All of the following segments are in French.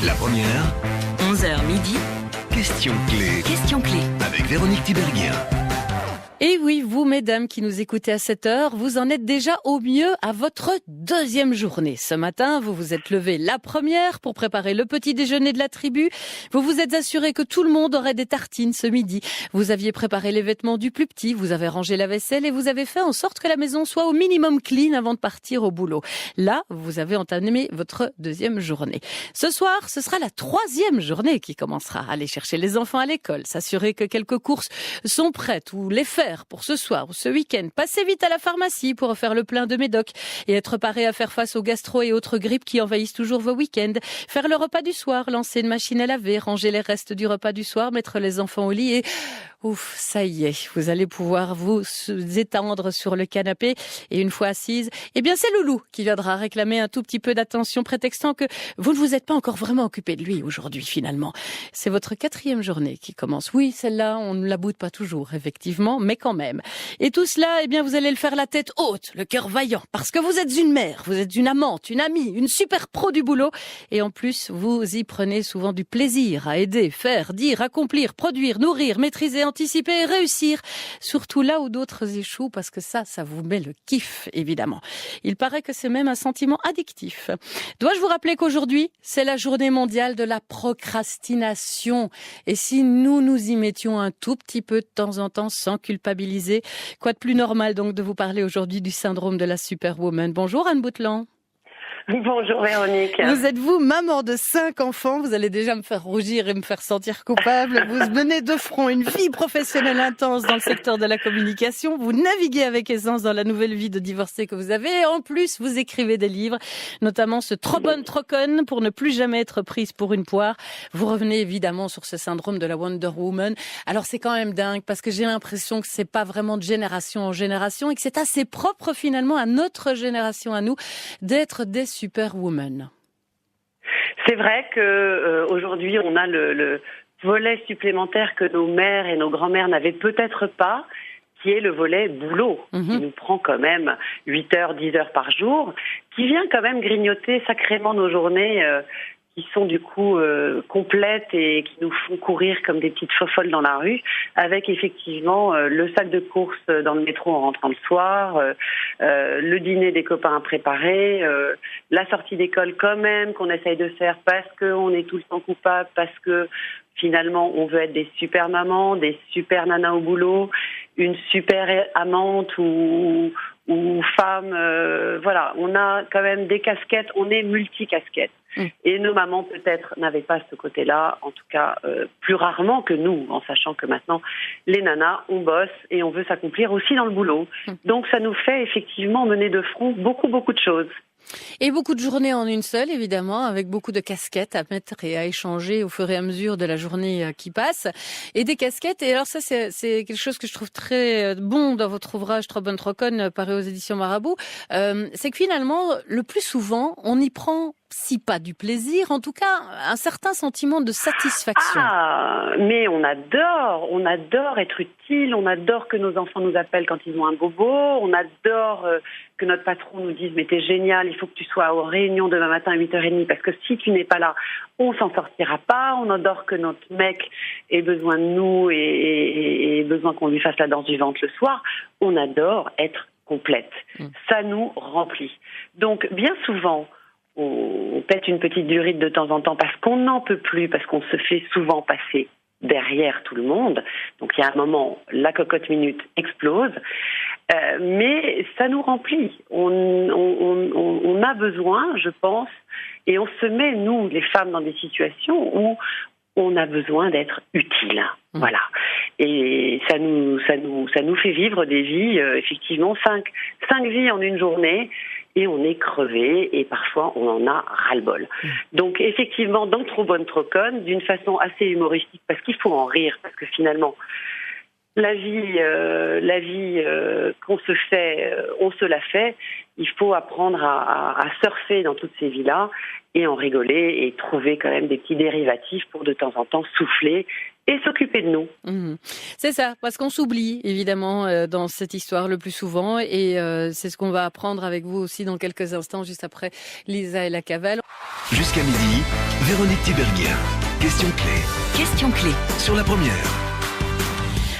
La première, 11h midi, question clé question clé. avec Véronique Tiberghien. Et oui, vous, mesdames qui nous écoutez à cette heure, vous en êtes déjà au mieux à votre deuxième journée. Ce matin, vous vous êtes levé la première pour préparer le petit déjeuner de la tribu. Vous vous êtes assuré que tout le monde aurait des tartines ce midi. Vous aviez préparé les vêtements du plus petit, vous avez rangé la vaisselle et vous avez fait en sorte que la maison soit au minimum clean avant de partir au boulot. Là, vous avez entamé votre deuxième journée. Ce soir, ce sera la troisième journée qui commencera. Aller chercher les enfants à l'école, s'assurer que quelques courses sont prêtes ou les faire pour ce soir ou ce week-end. Passez vite à la pharmacie pour faire le plein de médoc et être paré à faire face aux gastro et autres grippes qui envahissent toujours vos week-ends. Faire le repas du soir, lancer une machine à laver, ranger les restes du repas du soir, mettre les enfants au lit et ouf, ça y est, vous allez pouvoir vous étendre sur le canapé et une fois assise, eh bien c'est Loulou qui viendra réclamer un tout petit peu d'attention prétextant que vous ne vous êtes pas encore vraiment occupé de lui aujourd'hui finalement. C'est votre quatrième journée qui commence. Oui, celle-là, on ne la boude pas toujours, effectivement, mais quand même. Et tout cela, eh bien vous allez le faire la tête haute, le cœur vaillant, parce que vous êtes une mère, vous êtes une amante, une amie, une super pro du boulot et en plus, vous y prenez souvent du plaisir à aider, faire, dire, accomplir, produire, nourrir, maîtriser, anticiper et réussir. Surtout là où d'autres échouent, parce que ça vous met le kiff, évidemment. Il paraît que c'est même un sentiment addictif. Dois-je vous rappeler qu'aujourd'hui, c'est la journée mondiale de la procrastination. Et si nous y mettions un tout petit peu de temps en temps sans culpabiliser, quoi de plus normal donc de vous parler aujourd'hui du syndrome de la superwoman. Bonjour Anne Boutelan. Bonjour Véronique. Vous êtes maman de 5 enfants, vous allez déjà me faire rougir et me faire sentir coupable. Vous menez de front une vie professionnelle intense dans le secteur de la communication. Vous naviguez avec aisance dans la nouvelle vie de divorcée que vous avez. Et en plus, vous écrivez des livres, notamment ce Trop bonne, trop conne pour ne plus jamais être prise pour une poire. Vous revenez évidemment sur ce syndrome de la Wonder Woman. Alors c'est quand même dingue parce que j'ai l'impression que c'est pas vraiment de génération en génération et que c'est assez propre finalement à notre génération, à nous, d'être des superwoman. C'est vrai que aujourd'hui on a le volet supplémentaire que nos mères et nos grand-mères n'avaient peut-être pas, qui est le volet boulot, qui nous prend quand même 8 heures, 10 heures par jour, qui vient quand même grignoter sacrément nos journées qui sont du coup complètes et qui nous font courir comme des petites folles dans la rue, avec effectivement le sac de courses dans le métro en rentrant le soir, le dîner des copains à préparer, la sortie d'école quand même qu'on essaye de faire parce qu'on est tout le temps coupable, parce que finalement on veut être des super mamans, des super nanas au boulot, une super amante ou femme, voilà, on a quand même des casquettes, on est multicasquettes. Et nos mamans peut-être n'avaient pas ce côté-là, en tout cas plus rarement que nous, en sachant que maintenant les nanas, on bosse et on veut s'accomplir aussi dans le boulot. Donc ça nous fait effectivement mener de front beaucoup de choses. Et beaucoup de journées en une seule, évidemment, avec beaucoup de casquettes à mettre et à échanger au fur et à mesure de la journée qui passe. Et des casquettes, et alors ça, c'est quelque chose que je trouve très bon dans votre ouvrage Trop bonne, trop conne, paru aux éditions Marabout, c'est que finalement, le plus souvent, on y prend, si pas du plaisir, en tout cas, un certain sentiment de satisfaction. Ah, mais on adore être utile, on adore que nos enfants nous appellent quand ils ont un bobo, on adore que notre patron nous dise « mais t'es génial, il faut que tu sois aux réunions demain matin à 8h30 parce que si tu n'es pas là, on s'en sortira pas », on adore que notre mec ait besoin de nous et besoin qu'on lui fasse la danse du ventre le soir, on adore être complète. Ça nous remplit. Donc bien souvent, on pète une petite durite de temps en temps parce qu'on n'en peut plus, parce qu'on se fait souvent passer derrière tout le monde. Donc il y a un moment, la cocotte minute explose, mais ça nous remplit. On a besoin, je pense, et on se met, nous, les femmes, dans des situations où on a besoin d'être utile. Voilà. Et ça nous fait vivre des vies, effectivement, 5 vies en une journée. Et on est crevé et parfois on en a ras-le-bol. Donc effectivement, dans Trop bonne, trop conne, d'une façon assez humoristique, parce qu'il faut en rire, parce que finalement, la vie qu'on se fait, on se la fait. Il faut apprendre à surfer dans toutes ces vies-là et en rigoler et trouver quand même des petits dérivatifs pour de temps en temps souffler et s'occuper de nous. C'est ça, parce qu'on s'oublie évidemment dans cette histoire le plus souvent et c'est ce qu'on va apprendre avec vous aussi dans quelques instants, juste après Lisa et la Cavale. Jusqu'à midi, Véronique Tiberghien. Question clé. Question clé. Sur la première.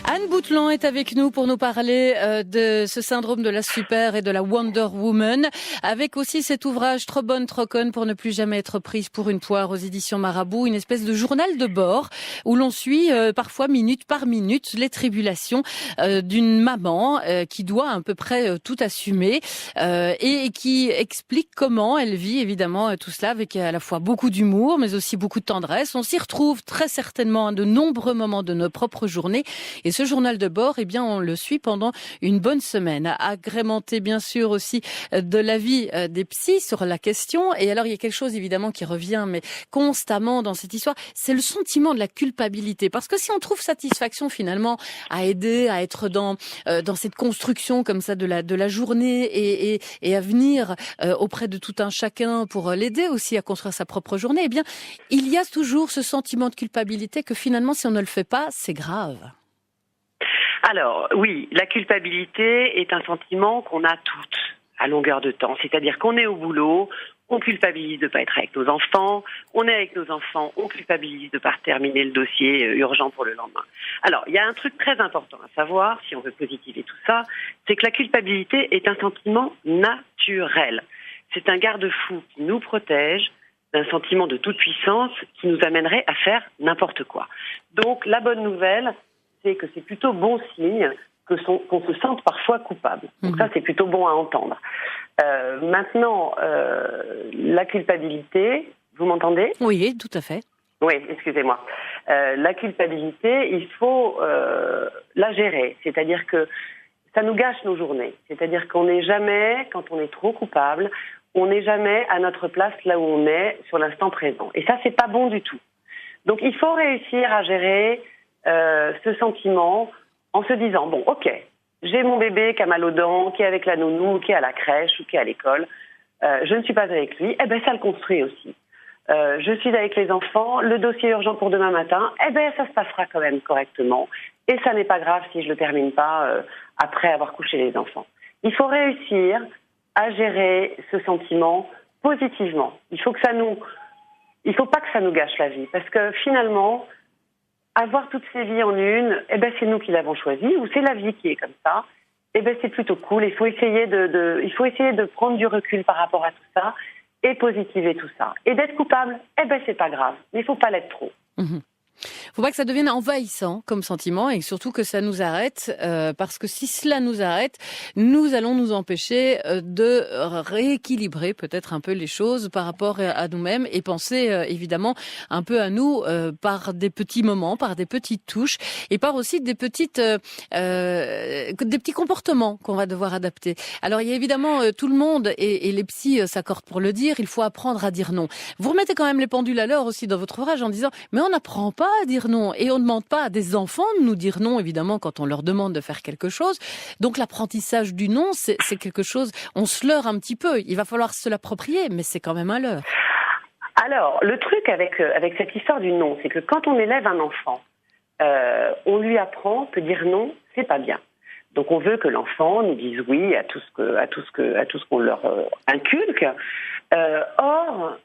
Anne Boutelan est avec nous pour nous parler de ce syndrome de la super et de la Wonder Woman, avec aussi cet ouvrage Trop bonne, trop conne pour ne plus jamais être prise pour une poire aux éditions Marabout, une espèce de journal de bord où l'on suit parfois minute par minute les tribulations d'une maman qui doit à peu près tout assumer et qui explique comment elle vit évidemment tout cela avec à la fois beaucoup d'humour mais aussi beaucoup de tendresse. On s'y retrouve très certainement à de nombreux moments de nos propres journées et ce journal de bord, eh bien, on le suit pendant une bonne semaine, agrémenté bien sûr aussi de l'avis des psys sur la question. Et alors, il y a quelque chose évidemment qui revient, mais constamment dans cette histoire, c'est le sentiment de la culpabilité. Parce que si on trouve satisfaction finalement à aider, à être dans cette construction comme ça de la journée et à venir auprès de tout un chacun pour l'aider aussi à construire sa propre journée, eh bien, il y a toujours ce sentiment de culpabilité que finalement, si on ne le fait pas, c'est grave. Alors, oui, la culpabilité est un sentiment qu'on a toutes à longueur de temps. C'est-à-dire qu'on est au boulot, on culpabilise de ne pas être avec nos enfants, on est avec nos enfants, on culpabilise de ne pas terminer le dossier urgent pour le lendemain. Alors, il y a un truc très important à savoir, si on veut positiver tout ça, c'est que la culpabilité est un sentiment naturel. C'est un garde-fou qui nous protège d'un sentiment de toute puissance qui nous amènerait à faire n'importe quoi. Donc, la bonne nouvelle, c'est que c'est plutôt bon signe qu'on se sente parfois coupable. Donc ça, c'est plutôt bon à entendre. Maintenant, la culpabilité, vous m'entendez ? Oui, tout à fait. Oui, excusez-moi. La culpabilité, il faut la gérer. C'est-à-dire que ça nous gâche nos journées. C'est-à-dire qu'on n'est jamais, quand on est trop coupable, on n'est jamais à notre place là où on est sur l'instant présent. Et ça, c'est pas bon du tout. Donc, il faut réussir à gérer ce sentiment en se disant, bon, ok, j'ai mon bébé qui a mal aux dents, qui est avec la nounou, qui est à la crèche ou qui est à l'école, je ne suis pas avec lui, eh ben ça le construit aussi. Je suis avec les enfants, le dossier urgent pour demain matin, eh ben ça se passera quand même correctement et ça n'est pas grave si je le termine pas après avoir couché les enfants. Il faut réussir à gérer ce sentiment positivement. Il faut pas que ça nous gâche la vie parce que finalement, avoir toutes ces vies en une, eh ben c'est nous qui l'avons choisi, ou c'est la vie qui est comme ça. Eh ben c'est plutôt cool. Il faut essayer de prendre du recul par rapport à tout ça et positiver tout ça. Et d'être coupable, eh ben c'est pas grave, mais il faut pas l'être trop. Faut pas que ça devienne envahissant comme sentiment et surtout que ça nous arrête parce que si cela nous arrête, nous allons nous empêcher de rééquilibrer peut-être un peu les choses par rapport à nous-mêmes et penser évidemment un peu à nous par des petits moments, par des petites touches et par aussi des petits comportements qu'on va devoir adapter. Alors il y a évidemment tout le monde et les psys s'accordent pour le dire, il faut apprendre à dire non. Vous remettez quand même les pendules à l'heure aussi dans votre ouvrage en disant mais on n'apprend pas à dire non et on ne demande pas à des enfants de nous dire non évidemment quand on leur demande de faire quelque chose. Donc l'apprentissage du non c'est quelque chose, on se leurre un petit peu, il va falloir se l'approprier mais c'est quand même un leurre. Alors le truc avec cette histoire du non, c'est que quand on élève un enfant, on lui apprend que dire non c'est pas bien. Donc on veut que l'enfant nous dise oui à tout ce qu'on leur inculque. Or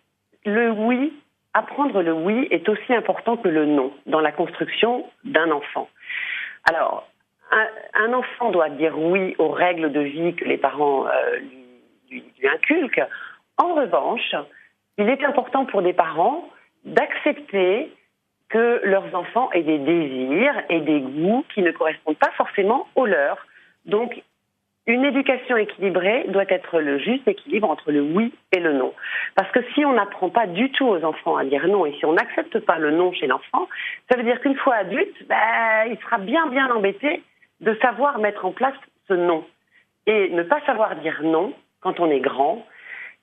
le oui, apprendre le oui est aussi important que le non dans la construction d'un enfant. Alors, un enfant doit dire oui aux règles de vie que les parents lui inculquent. En revanche, il est important pour des parents d'accepter que leurs enfants aient des désirs et des goûts qui ne correspondent pas forcément aux leurs. Donc, une éducation équilibrée doit être le juste équilibre entre le oui et le non. Parce que si on n'apprend pas du tout aux enfants à dire non et si on n'accepte pas le non chez l'enfant, ça veut dire qu'une fois adulte, il sera bien embêté de savoir mettre en place ce non. Et ne pas savoir dire non quand on est grand,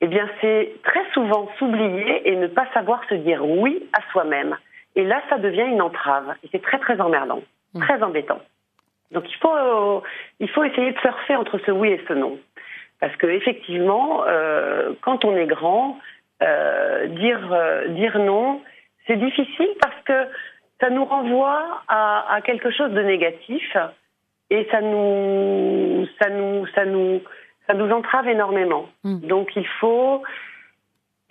eh bien c'est très souvent s'oublier et ne pas savoir se dire oui à soi-même. Et là, ça devient une entrave. Et c'est très emmerdant, très embêtant. Donc il faut essayer de surfer entre ce oui et ce non. Parce que effectivement, quand on est grand, dire non, c'est difficile parce que ça nous renvoie à quelque chose de négatif et ça nous entrave énormément. Donc il faut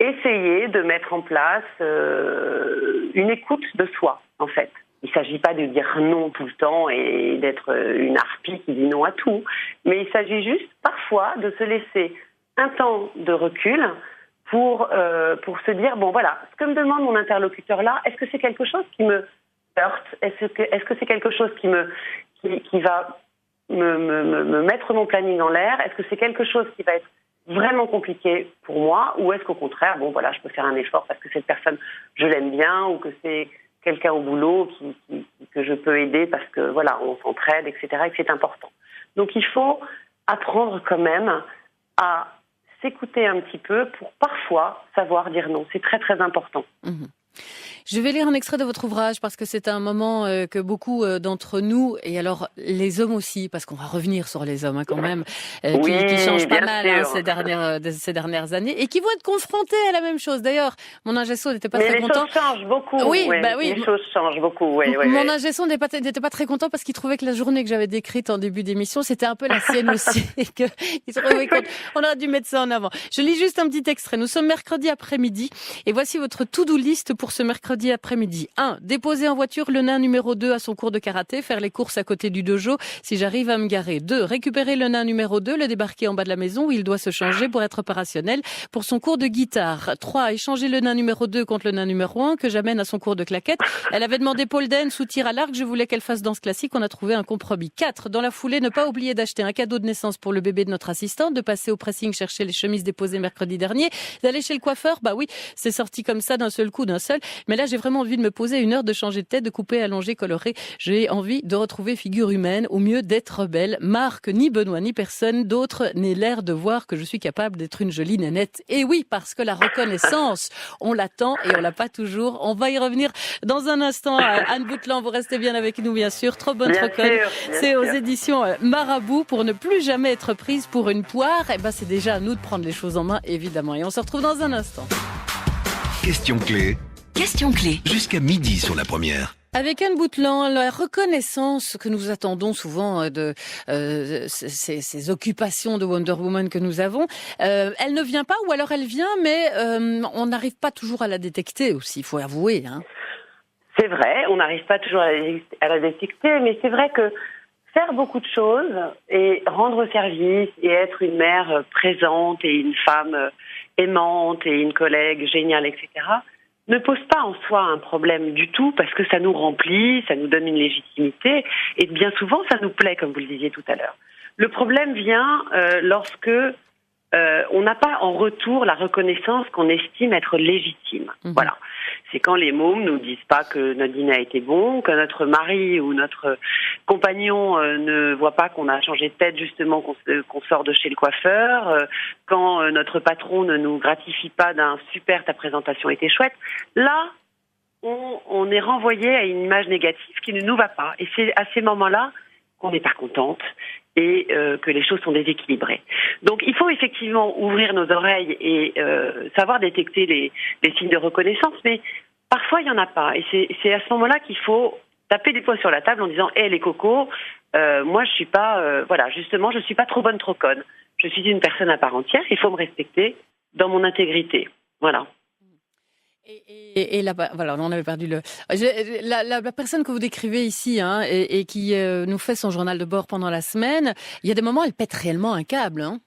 essayer de mettre en place une écoute de soi, en fait. Il ne s'agit pas de dire non tout le temps et d'être une harpie qui dit non à tout, mais il s'agit juste parfois de se laisser un temps de recul pour se dire, bon voilà, ce que me demande mon interlocuteur là, est-ce que c'est quelque chose qui me heurte ? Est-ce que c'est quelque chose qui va me mettre mon planning en l'air ? Est-ce que c'est quelque chose qui va être vraiment compliqué pour moi ? Ou est-ce qu'au contraire, bon voilà, je peux faire un effort parce que cette personne, je l'aime bien, ou que c'est quelqu'un au boulot que je peux aider parce que voilà, on s'entraide, etc., et que c'est important. Donc il faut apprendre quand même à s'écouter un petit peu pour parfois savoir dire non. C'est très très important. Je vais lire un extrait de votre ouvrage parce que c'est un moment que beaucoup d'entre nous, et alors les hommes aussi, parce qu'on va revenir sur les hommes quand même, qui changent pas mal ces dernières années et qui vont être confrontés à la même chose. D'ailleurs, mon ingé son n'était pas très content. Mais les choses changent beaucoup. Oui, Les choses changent beaucoup. Mon ingé son n'était pas très content parce qu'il trouvait que la journée que j'avais décrite en début d'émission, c'était un peu la sienne aussi. Et qu'il trouvait qu'on aurait dû mettre ça en avant. Je lis juste un petit extrait. Nous sommes mercredi après-midi et voici votre to-do list pour ce mercredi après-midi. 1. Déposer en voiture le nain numéro 2 à son cours de karaté, faire les courses à côté du dojo si j'arrive à me garer. 2. Récupérer le nain numéro 2, le débarquer en bas de la maison où il doit se changer pour être opérationnel pour son cours de guitare. 3. Échanger le nain numéro 2 contre le nain numéro 1 que j'amène à son cours de claquettes. Elle avait demandé pole dance ou tir à l'arc, je voulais qu'elle fasse danse classique, on a trouvé un compromis. 4. Dans la foulée, ne pas oublier d'acheter un cadeau de naissance pour le bébé de notre assistante, de passer au pressing chercher les chemises déposées mercredi dernier, d'aller chez le coiffeur, bah oui, c'est sorti comme ça d'un seul coup, d'un seul. Mais là, j'ai vraiment envie de me poser une heure, de changer de tête, de couper, allonger, colorer. J'ai envie de retrouver figure humaine, au mieux d'être belle. Marc, ni Benoît, ni personne d'autre n'ait l'air de voir que je suis capable d'être une jolie nénette. Et oui, parce que la reconnaissance, on l'attend et on l'a pas toujours. On va y revenir dans un instant. Anne Boutland, vous restez bien avec nous, bien sûr. Trop bonne troconne. C'est aux éditions Marabout. Pour ne plus jamais être prise pour une poire, eh ben, c'est déjà à nous de prendre les choses en main, évidemment. Et on se retrouve dans un instant. Question clé. Question clé. Jusqu'à midi sur la première. Avec Anne Boutland, la reconnaissance que nous attendons souvent de ces occupations de Wonder Woman que nous avons, elle ne vient pas, ou alors elle vient, mais on n'arrive pas toujours à la détecter aussi, il faut avouer. Hein. C'est vrai, on n'arrive pas toujours à la détecter, mais c'est vrai que faire beaucoup de choses et rendre service et être une mère présente et une femme aimante et une collègue géniale, etc., ne pose pas en soi un problème du tout parce que ça nous remplit, ça nous donne une légitimité et bien souvent ça nous plaît, comme vous le disiez tout à l'heure. Le problème vient lorsque on n'a pas en retour la reconnaissance qu'on estime être légitime. Voilà. C'est quand les mômes nous disent pas que notre dîner a été bon, que notre mari ou notre compagnon ne voit pas qu'on a changé de tête justement qu'on sort de chez le coiffeur, quand notre patron ne nous gratifie pas d'un super, ta présentation était chouette. Là, on est renvoyé à une image négative qui ne nous va pas. Et c'est à ces moments-là qu'on n'est pas contente et que les choses sont déséquilibrées. Donc il faut effectivement ouvrir nos oreilles et savoir détecter les signes de reconnaissance, mais parfois il n'y en a pas. Et c'est à ce moment-là qu'il faut taper des poings sur la table en disant « Hé les cocos, moi je suis pas, justement je suis pas trop bonne troconne. Je suis une personne à part entière, il faut me respecter dans mon intégrité. » Voilà. Et là, voilà, on avait perdu la personne que vous décrivez ici, hein, et qui nous fait son journal de bord pendant la semaine. Il y a des moments, elle pète réellement un câble, hein.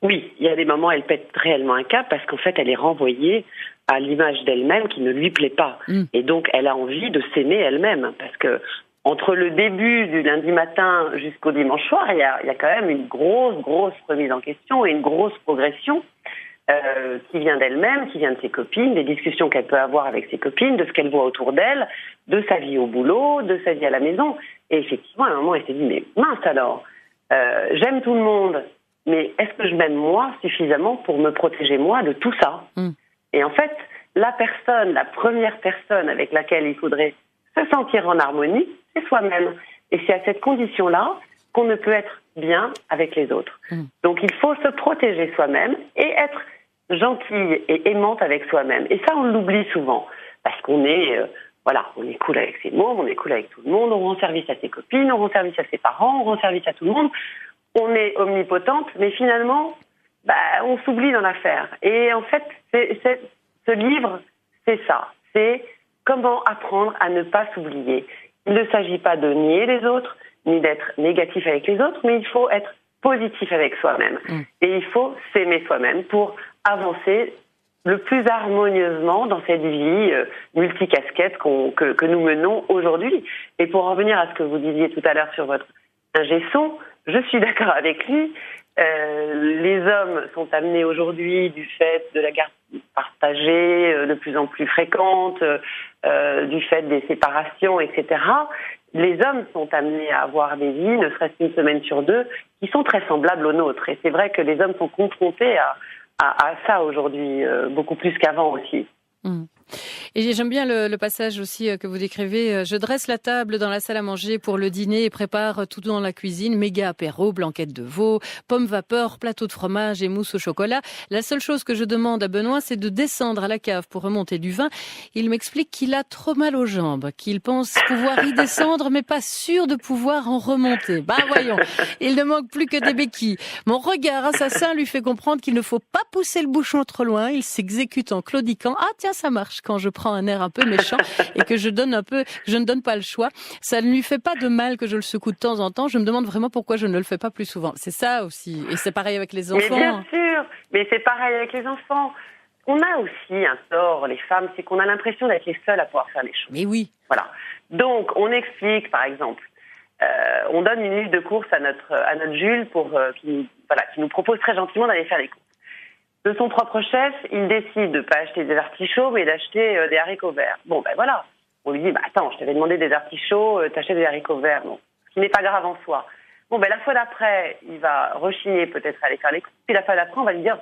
Oui, il y a des moments, elle pète réellement un câble parce qu'en fait, elle est renvoyée à l'image d'elle-même qui ne lui plaît pas. Et donc, elle a envie de s'aimer elle-même parce que entre le début du lundi matin jusqu'au dimanche soir, il y a quand même une grosse remise en question et une grosse progression. Qui vient d'elle-même, qui vient de ses copines, des discussions qu'elle peut avoir avec ses copines, de ce qu'elle voit autour d'elle, de sa vie au boulot, de sa vie à la maison. Et effectivement, à un moment, elle s'est dit, mais mince alors, j'aime tout le monde, mais est-ce que je m'aime moi suffisamment pour me protéger moi de tout ça ? Et en fait, la première personne avec laquelle il faudrait se sentir en harmonie, c'est soi-même. Et c'est à cette condition-là qu'on ne peut être bien avec les autres. Donc il faut se protéger soi-même et être gentille et aimante avec soi-même. Et ça, on l'oublie souvent, parce qu'on est Voilà, on est cool avec ses mômes, on est cool avec tout le monde, on rend service à ses copines, on rend service à ses parents, on rend service à tout le monde. On est omnipotente, mais finalement, on s'oublie dans l'affaire. Et en fait, ce livre, c'est ça. C'est comment apprendre à ne pas s'oublier. Il ne s'agit pas de nier les autres, ni d'être négatif avec les autres, mais il faut être positif avec soi-même. Et il faut s'aimer soi-même pour avancer le plus harmonieusement dans cette vie multicasquette que nous menons aujourd'hui. Et pour en revenir à ce que vous disiez tout à l'heure sur votre ingé son, je suis d'accord avec lui. Les hommes sont amenés aujourd'hui, du fait de la garde partagée de plus en plus fréquente, du fait des séparations, etc. Les hommes sont amenés à avoir des vies, ne serait-ce qu'une semaine sur deux, qui sont très semblables aux nôtres. Et c'est vrai que les hommes sont confrontés à ça aujourd'hui, beaucoup plus qu'avant aussi. Et j'aime bien le passage aussi que vous décrivez. Je dresse la table dans la salle à manger pour le dîner et prépare tout dans la cuisine. Méga apéro, blanquette de veau, pommes vapeur, plateau de fromage et mousse au chocolat. La seule chose que je demande à Benoît, c'est de descendre à la cave pour remonter du vin. Il m'explique qu'il a trop mal aux jambes, qu'il pense pouvoir y descendre, mais pas sûr de pouvoir en remonter. Voyons, il ne manque plus que des béquilles. Mon regard assassin lui fait comprendre qu'il ne faut pas pousser le bouchon trop loin. Il s'exécute en claudiquant. Ah tiens, ça marche quand je prends un air un peu méchant et que je ne donne pas le choix. Ça ne lui fait pas de mal que je le secoue de temps en temps. Je me demande vraiment pourquoi je ne le fais pas plus souvent. C'est ça aussi. Et c'est pareil avec les enfants. Mais bien sûr, mais c'est pareil avec les enfants. On a aussi un tort, les femmes, c'est qu'on a l'impression d'être les seules à pouvoir faire les choses. Mais oui. Voilà. Donc, on explique, par exemple, on donne une liste de courses à notre Jules qui nous propose très gentiment d'aller faire les courses. De son propre chef, il décide de ne pas acheter des artichauts, mais d'acheter des haricots verts. Bon, voilà. On lui dit, attends, je t'avais demandé des artichauts, t'achètes des haricots verts. Bon, ce qui n'est pas grave en soi. Bon, la fois d'après, il va rechigner peut-être à aller faire les courses. Puis la fois d'après, on va lui dire,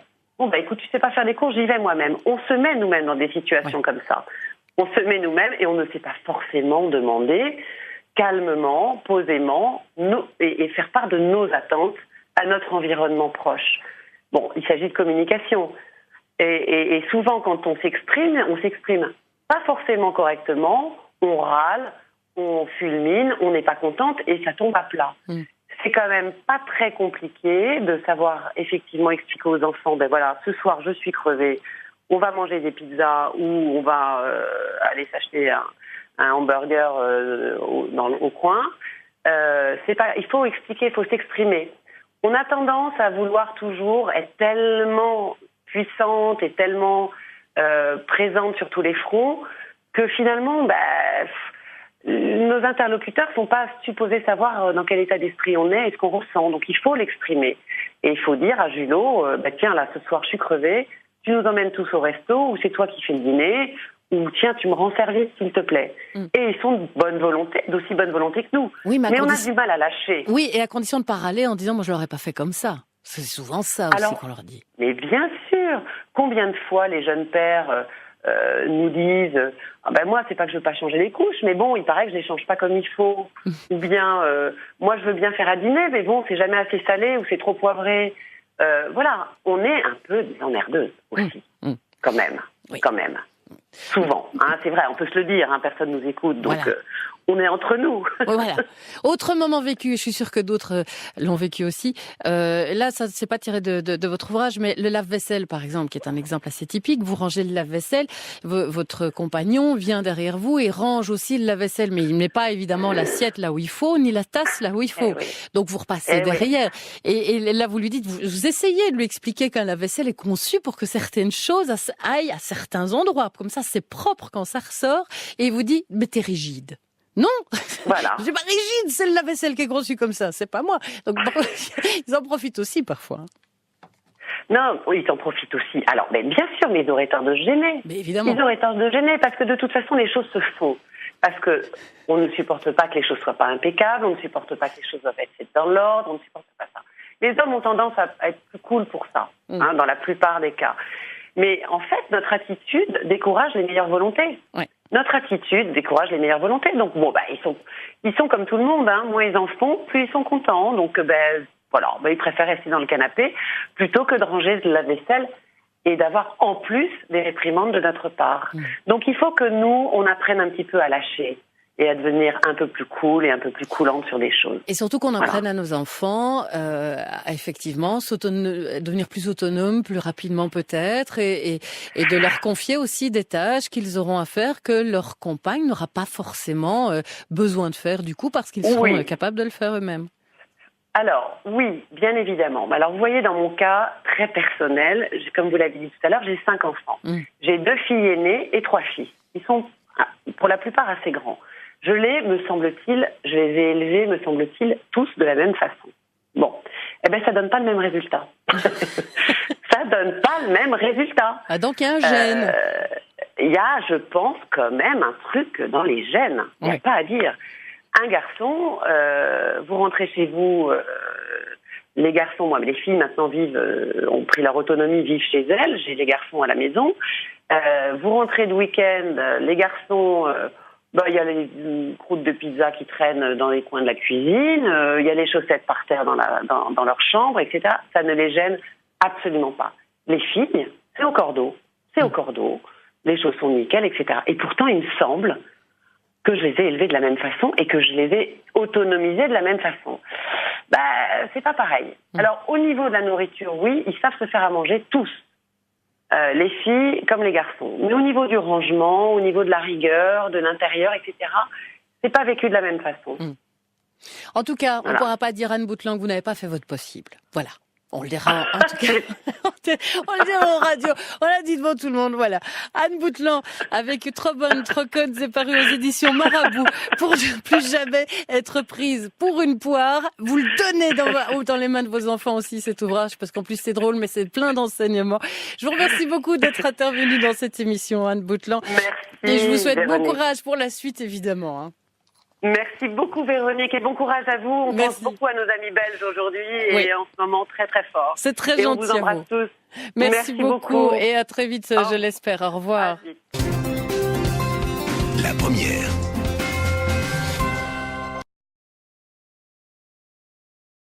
écoute, tu sais pas faire des courses, j'y vais moi-même. On se met nous-mêmes dans des situations comme ça. On se met nous-mêmes et on ne sait pas forcément demander calmement, posément, et faire part de nos attentes à notre environnement proche. Bon, il s'agit de communication. Et souvent, quand on s'exprime pas forcément correctement, on râle, on fulmine, on n'est pas contente et ça tombe à plat. C'est quand même pas très compliqué de savoir effectivement expliquer aux enfants, ce soir je suis crevée, on va manger des pizzas ou on va aller s'acheter un hamburger au coin. Il faut expliquer, il faut s'exprimer. On a tendance à vouloir toujours être tellement puissante et tellement présente sur tous les fronts que finalement, nos interlocuteurs ne sont pas supposés savoir dans quel état d'esprit on est et ce qu'on ressent. Donc il faut l'exprimer. Et il faut dire à Julot, tiens, là, ce soir, je suis crevée, tu nous emmènes tous au resto, ou c'est toi qui fais le dîner, ou tiens, tu me rends service, s'il te plaît. Et ils sont d'aussi bonne volonté que nous. Oui, mais on a du mal à lâcher. Oui, et à condition de ne pas râler en disant, moi, je l'aurais pas fait comme ça. C'est souvent ça aussi qu'on leur dit. Mais bien sûr, combien de fois les jeunes pères nous disent, moi, c'est pas que je veux pas changer les couches, mais bon, il paraît que je les change pas comme il faut. Ou bien, moi, je veux bien faire à dîner, mais bon, c'est jamais assez salé ou c'est trop poivré. On est un peu des emmerdeuses aussi, quand même. Souvent, c'est vrai, on peut se le dire, personne nous écoute, donc on est entre nous. Voilà. Autre moment vécu, je suis sûre que d'autres l'ont vécu aussi. Là, ça c'est pas tiré de votre ouvrage, mais le lave-vaisselle, par exemple, qui est un exemple assez typique. Vous rangez le lave-vaisselle, votre compagnon vient derrière vous et range aussi le lave-vaisselle, mais il ne met pas évidemment l'assiette là où il faut, ni la tasse là où il faut. Donc vous repassez derrière. Et là, vous lui dites, vous essayez de lui expliquer qu'un lave-vaisselle est conçu pour que certaines choses aillent à certains endroits. Comme ça, c'est propre quand ça ressort. Et il vous dit, mais t'es rigide. Non, voilà. Je suis pas rigide, c'est le lave-vaisselle qui est conçu comme ça, c'est pas moi. Donc ils en profitent aussi parfois. Non, oui, ils en profitent aussi. Alors, bien sûr, mais ils auraient tort de se gêner. Mais évidemment. Ils auraient tort de se gêner parce que de toute façon, les choses se font. Parce que on ne supporte pas que les choses soient pas impeccables, on ne supporte pas que les choses doivent être faites dans l'ordre, on ne supporte pas ça. Les hommes ont tendance à être plus cool pour ça, dans la plupart des cas. Mais en fait, notre attitude décourage les meilleures volontés. Ouais. Notre attitude décourage les meilleures volontés. Donc ils sont comme tout le monde. Moins ils en font, plus ils sont contents. Donc ils préfèrent rester dans le canapé plutôt que de ranger de la vaisselle et d'avoir en plus des réprimandes de notre part. Donc il faut que nous, on apprenne un petit peu à lâcher et à devenir un peu plus cool et un peu plus coolante sur des choses. Et surtout qu'on apprenne à nos enfants à effectivement devenir plus autonomes, plus rapidement peut-être, et de leur confier aussi des tâches qu'ils auront à faire que leur compagne n'aura pas forcément besoin de faire du coup parce qu'ils seront capables de le faire eux-mêmes. Alors, oui, bien évidemment. Alors, vous voyez, dans mon cas très personnel, comme vous l'avez dit tout à l'heure, j'ai 5 enfants. J'ai 2 filles aînées et 3 filles. Ils sont, pour la plupart, assez grands. Je les ai élevés, me semble-t-il, tous de la même façon. Bon, eh ben, ça donne pas le même résultat. Ça donne pas le même résultat. Ah, donc il y a un gène. Il y a, je pense, quand même un truc dans les gènes. Il n'y a pas à dire. Un garçon, vous rentrez chez vous, les garçons, moi, mais les filles maintenant ont pris leur autonomie, vivent chez elles. J'ai les garçons à la maison. Vous rentrez le week-end, les garçons, il y a les croûtes de pizza qui traînent dans les coins de la cuisine, il y a les chaussettes par terre dans leur chambre, etc. Ça ne les gêne absolument pas. Les filles, c'est au cordeau. C'est au cordeau. Les chaussons nickel, etc. Et pourtant, il me semble que je les ai élevés de la même façon et que je les ai autonomisés de la même façon. C'est pas pareil. Alors, au niveau de la nourriture, oui, ils savent se faire à manger tous. Les filles comme les garçons. Mais au niveau du rangement, au niveau de la rigueur, de l'intérieur, etc., c'est pas vécu de la même façon. En tout cas, on ne pourra pas dire, Anne Boutland, que vous n'avez pas fait votre possible. Voilà. On le dira en tout cas. On le dira en radio. On l'a dit devant tout le monde, voilà. Anne Boutland, avec Trop bonne, trop conne, c'est paru aux éditions Marabout. Pour ne plus jamais être prise pour une poire. Vous le donnez dans les mains de vos enfants aussi, cet ouvrage, parce qu'en plus c'est drôle, mais c'est plein d'enseignements. Je vous remercie beaucoup d'être intervenue dans cette émission, Anne Boutland. Merci. Et je vous souhaite Véronique. bon courage pour la suite, évidemment. Merci beaucoup Véronique et bon courage à vous. On pense beaucoup à nos amis belges aujourd'hui et en ce moment très très fort. C'est très et gentil. On vous embrasse tous. Merci beaucoup et à très vite, je l'espère. Au revoir. La première.